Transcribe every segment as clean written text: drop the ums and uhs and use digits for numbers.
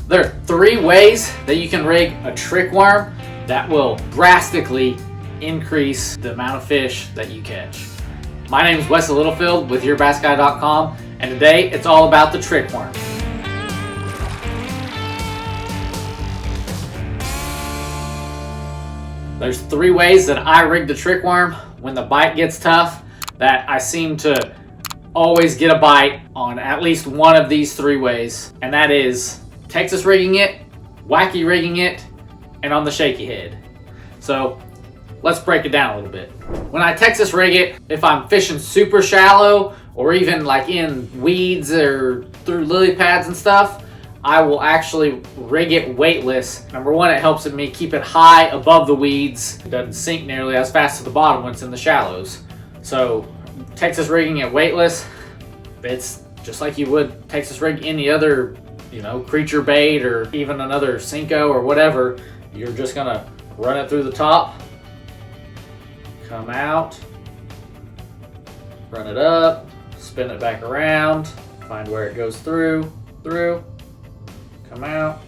There are 3 ways that you can rig a trick worm that will drastically increase the amount of fish that you catch. My name is Wesley Littlefield with YourBassGuy.com, and today it's all about the trick worm. There's 3 ways that I rig the trick worm when the bite gets tough that I seem to always get a bite on at least one of these 3 ways, and that is Texas rigging it, Wacky rigging it, and on the shaky head. So let's break it down a little bit. When I Texas rig it, if I'm fishing super shallow or even like in weeds or through lily pads and stuff, I will actually rig it weightless. Number one, it helps me keep it high above the weeds. It doesn't sink nearly as fast to the bottom when it's in the shallows. So Texas rigging it weightless, it's just like you would Texas rig any other, creature bait or even another Cinco or whatever. You're just gonna run it through the top, come out, run it up, spin it back around, find where it goes through, come out,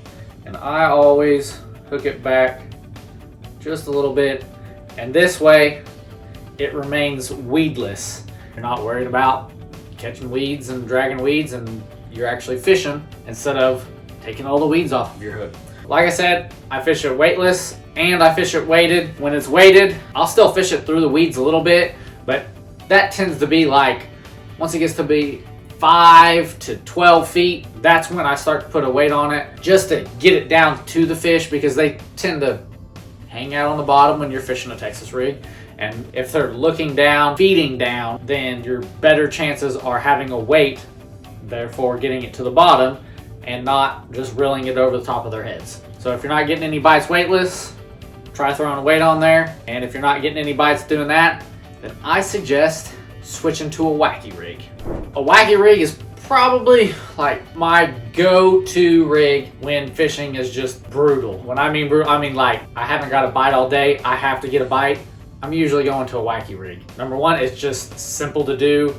and I always hook it back just a little bit, and this way it remains weedless. You're not worried about catching weeds and dragging weeds, and you're actually fishing instead of taking all the weeds off of your hook. Like I said, I fish it weightless and I fish it weighted. When it's weighted, I'll still fish it through the weeds a little bit, but that tends to be like, once it gets to be 5 to 12 feet, that's when I start to put a weight on it just to get it down to the fish, because they tend to hang out on the bottom when you're fishing a Texas rig. And if they're looking down, feeding down, then your better chances are having a weight, therefore getting it to the bottom and not just reeling it over the top of their heads. So if you're not getting any bites weightless, try throwing a weight on there. And if you're not getting any bites doing that, then I suggest switching to a Wacky rig. A Wacky rig is probably like my go-to rig when fishing is just brutal. When I mean brutal, I mean like I haven't got a bite all day, I have to get a bite. I'm usually going to a Wacky rig. Number one, it's just simple to do,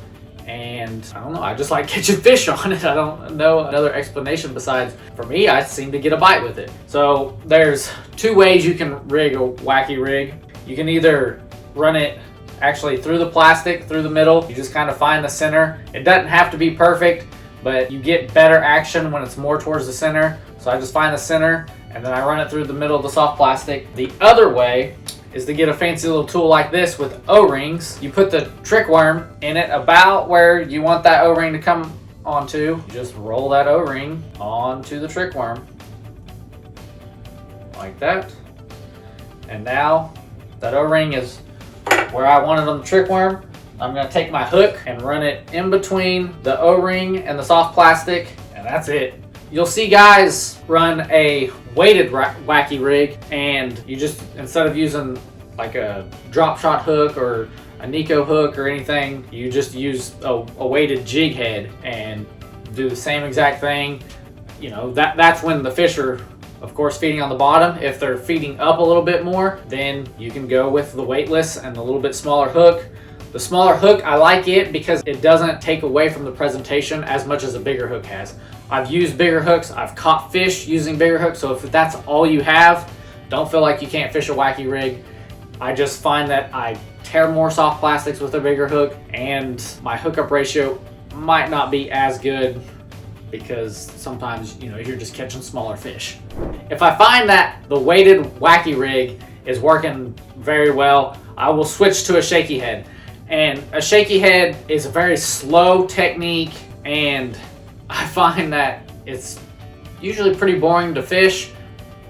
and I don't know, I just like catching fish on it. I don't know another explanation besides, for me, I seem to get a bite with it. So there's 2 ways you can rig a Wacky rig. You can either run it actually through the plastic, through the middle. You just kind of find the center. It doesn't have to be perfect, but you get better action when it's more towards the center. So I just find the center and then I run it through the middle of the soft plastic. The other way is to get a fancy little tool like this with O-rings. You put the trick worm in it about where you want that O-ring to come onto. You just roll that O-ring onto the trick worm like that. And now that O-ring is where I want it on the trick worm. I'm gonna take my hook and run it in between the O-ring and the soft plastic, and that's it. You'll see guys run a weighted Wacky rig, and you just, instead of using like a drop shot hook or a Neko hook or anything, you just use a weighted jig head and do the same exact thing. That's when the fish are, of course, feeding on the bottom. If they're feeding up a little bit more, then you can go with the weightless and the little bit smaller hook. The smaller hook, I like it because it doesn't take away from the presentation as much as a bigger hook has. I've used bigger hooks, I've caught fish using bigger hooks, so if that's all you have, don't feel like you can't fish a Wacky rig. I just find that I tear more soft plastics with a bigger hook, and my hookup ratio might not be as good because sometimes, you're just catching smaller fish. If I find that the weighted Wacky rig is working very well, I will switch to a shaky head. And a shaky head is a very slow technique, and I find that it's usually pretty boring to fish,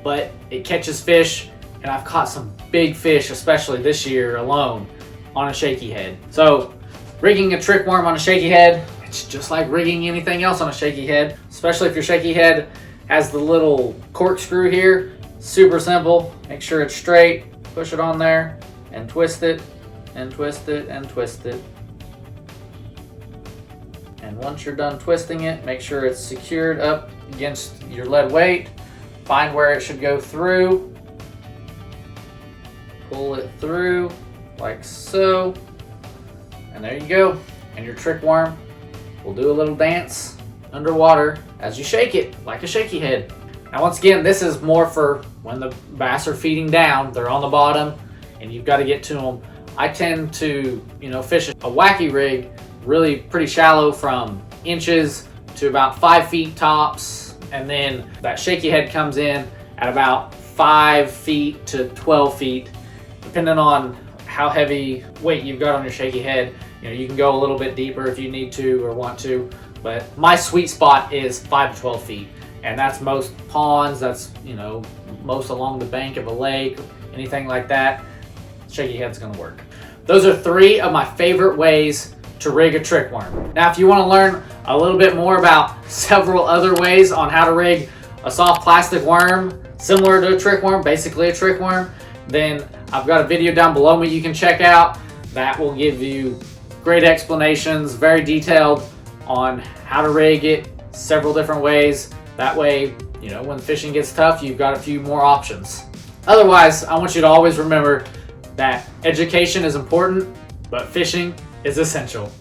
but it catches fish, and I've caught some big fish, especially this year alone, on a shaky head. So rigging a trick worm on a shaky head, it's just like rigging anything else on a shaky head, especially if your shaky head has the little corkscrew here. Super simple. Make sure it's straight, push it on there, and twist it, and twist it, and twist it. And once you're done twisting it, make sure it's secured up against your lead weight. Find where it should go through. Pull it through like so. And there you go. And your trick worm will do a little dance underwater as you shake it like a shaky head. Now once again, this is more for when the bass are feeding down, they're on the bottom, and you've got to get to them. I tend to, fish a Wacky rig really pretty shallow, from inches to about 5 feet tops, and then that shaky head comes in at about 5 feet to 12 feet, depending on how heavy weight you've got on your shaky head. You can go a little bit deeper if you need to or want to, but my sweet spot is 5 to 12 feet, and that's most ponds, that's most along the bank of a lake, anything like that. Shaky head's gonna work. Those are 3 of my favorite ways to rig a trick worm. Now if you want to learn a little bit more about several other ways on how to rig a soft plastic worm similar to a trick worm, basically a trick worm, then I've got a video down below me you can check out that will give you great explanations, very detailed on how to rig it, several different ways. That way, when fishing gets tough, you've got a few more options. Otherwise, I want you to always remember that education is important, but fishing is essential.